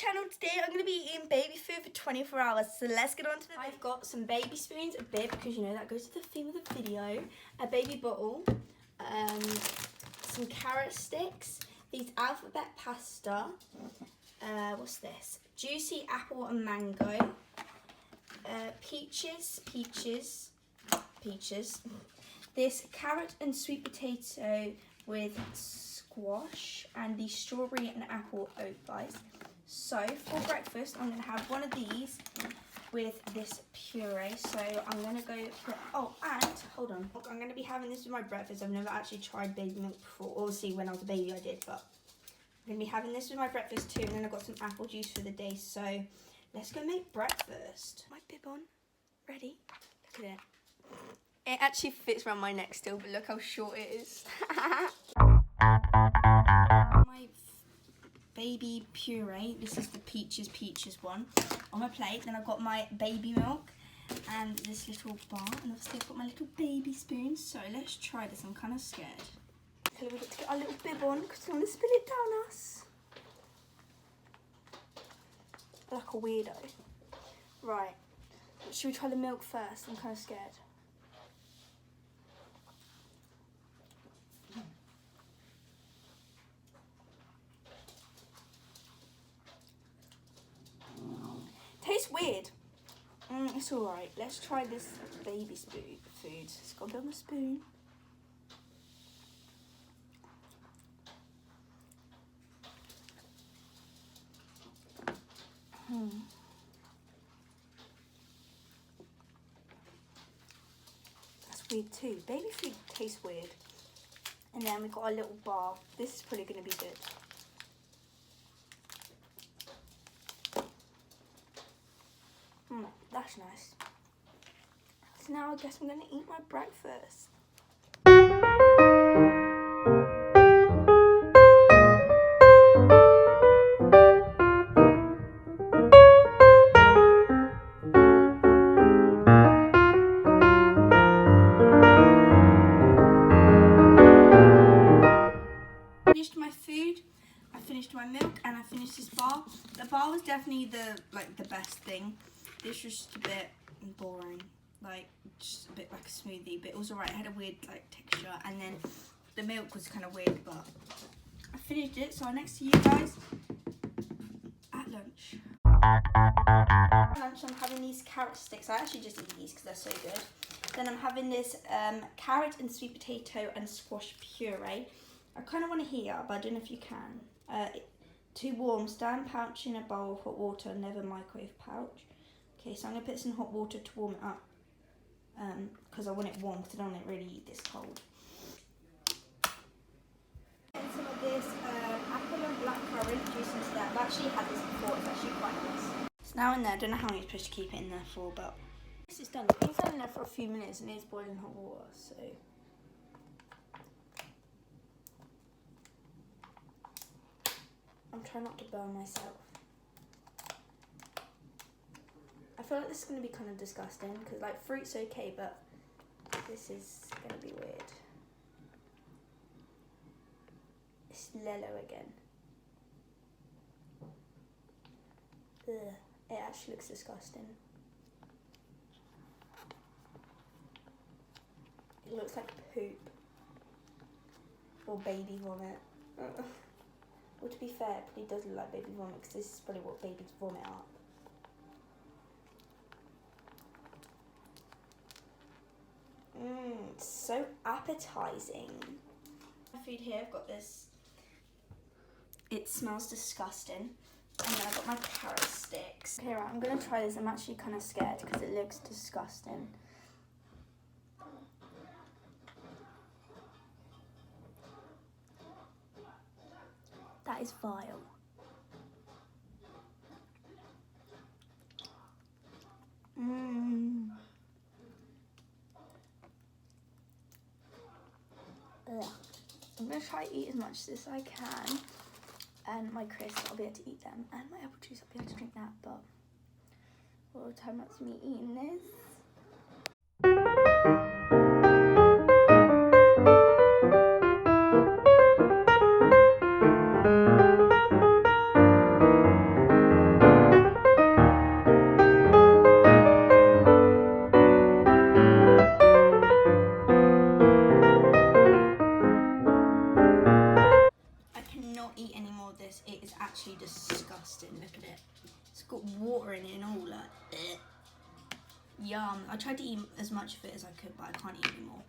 channel. Today I'm going to be eating baby food for 24 hours, so let's get on to the video. I've got some baby spoons, a bit, because you know that goes to the theme of the video, a baby bottle, some carrot sticks, these alphabet pasta, what's this, juicy apple and mango, peaches, this carrot and sweet potato with squash, and the strawberry and apple oat bites. So for breakfast I'm going to have one of these with this puree. So I'm going to go put, oh, and hold on, I'm going to be having this with my breakfast. I've never actually tried baby milk before. Obviously when I was a baby I did, but I'm going to be having this with my breakfast too. And then I've got some apple juice for the day. So let's go make breakfast. My bib on, ready, look at it. It actually fits around my neck still, but look how short it is. My baby puree, this is the peaches one, on my plate. Then I've got my baby milk and this little bar, and obviously I've got my little baby spoon. So let's try this, I'm kind of scared. Okay, we've got to get our little bib on because I want to spill it down us. Like a weirdo. Right, should we try the milk first? I'm kind of scared. Tastes weird. It's alright. Let's try this baby food. It's got on the spoon. That's weird too. Baby food tastes weird. And then we've got our little bar. This is probably going to be good. That's nice. So now I guess I'm going to eat my breakfast. Finished my food, I finished my milk, and I finished this bar. The bar was definitely the best thing. This was just a bit boring, like just a bit like a smoothie, but it was alright. It had a weird like texture, and then the milk was kind of weird, but I finished it. So I'll next to you guys at lunch. At lunch I'm having these carrot sticks. I actually just eat these because they're so good. Then I'm having this carrot and sweet potato and squash puree. I kind of want to heat it up, but I don't know if you can. To warm, stand pouch in a bowl of hot water, never microwave pouch. Okay, so I'm going to put some hot water to warm it up, because I want it warm, because I don't want it really eat this cold. And some of this apple and blackcurrant juice into that. I've actually had this before, it's actually quite nice. It's now in there. I don't know how long you're supposed to keep it in there for, but this is done. It's been in there for a few minutes and it's boiling hot water, so... I'm trying not to burn myself. I feel like this is going to be kind of disgusting, because like fruit's okay, but this is going to be weird. It's Lello again. Ugh, it actually looks disgusting. It looks like poop. Or baby vomit. Well, to be fair, it probably does look like baby vomit, because this is probably what babies vomit up. It's so appetizing. My food here, I've got this. It smells disgusting. And then I've got my carrot sticks. Okay, right, I'm going to try this. I'm actually kind of scared because it looks disgusting. That is vile. Ugh. I'm going to try to eat as much as I can. And my crisps, I'll be able to eat them. And my apple juice, I'll be able to drink that. But all the time that's me eating this. this. It is actually disgusting. Look at it. It's got water in it and all. Like, yum. I tried to eat as much of it as I could, but I can't eat anymore.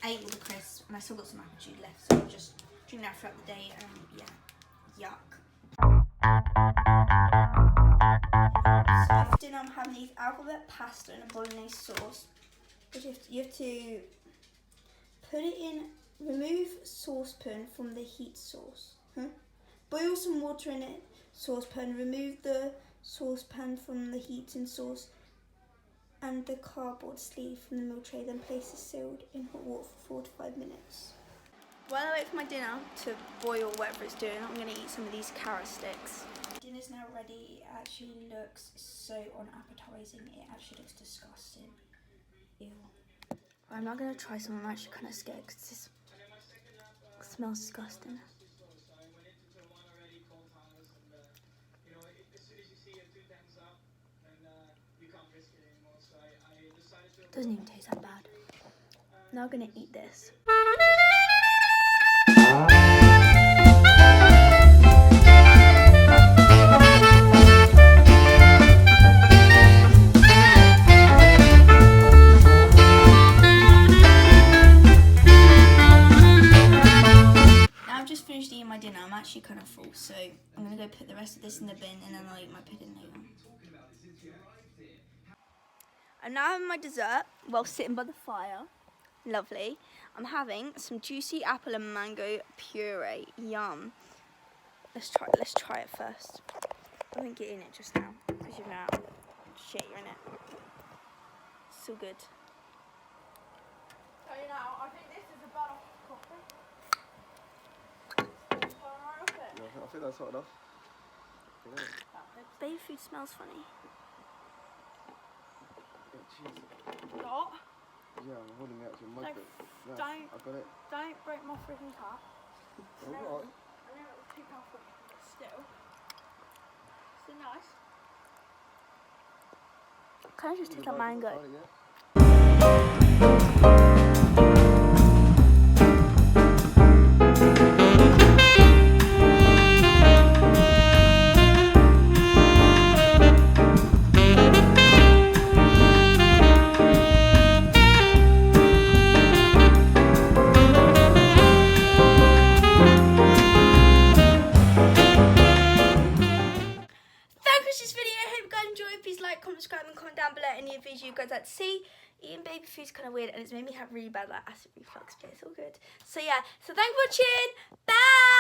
I ate all the crisps, and I still got some apple juice left, so I'll just drink that throughout the day. Yeah, yuck. So for dinner, I'm having these alphabet pasta and a bolognese sauce. You have to put it in. Remove saucepan from the heat source. Boil some water in it. Saucepan. Remove the saucepan from the heating source and the cardboard sleeve from the milk tray. Then place it sealed in hot water for 4 to 5 minutes. While I wait for my dinner to boil, whatever it's doing, I'm going to eat some of these carrot sticks. Dinner's now ready. It actually looks so unappetizing. It actually looks disgusting. Ew. I'm not going to try some. I'm actually kind of scared because this smells disgusting. Doesn't even taste that bad. Now I'm going to eat this. Finished eating my dinner. I'm actually kind of full, so I'm gonna go put the rest of this in the bin and then I'll eat my pudding later. I'm now having my dessert while sitting by the fire. Lovely. I'm having some juicy apple and mango puree. Yum. Let's try it first. I won't get in it just now because you're now shit. You're in it. So good. So you know, I think this is a bottle of coffee. I think that's hot enough. Baby food smells funny. What? Yeah, I'm holding it out to your mug. No, Don't. I got it. Don't break my freaking cup. Alright. I know it was too powerful, but still. Still nice. Can I just take that mango? Comment, subscribe, and comment down below any of these you guys like to see. Eating baby food's kind of weird and it's made me have really bad like acid reflux, but it's all good. So yeah, so thanks for watching. Bye.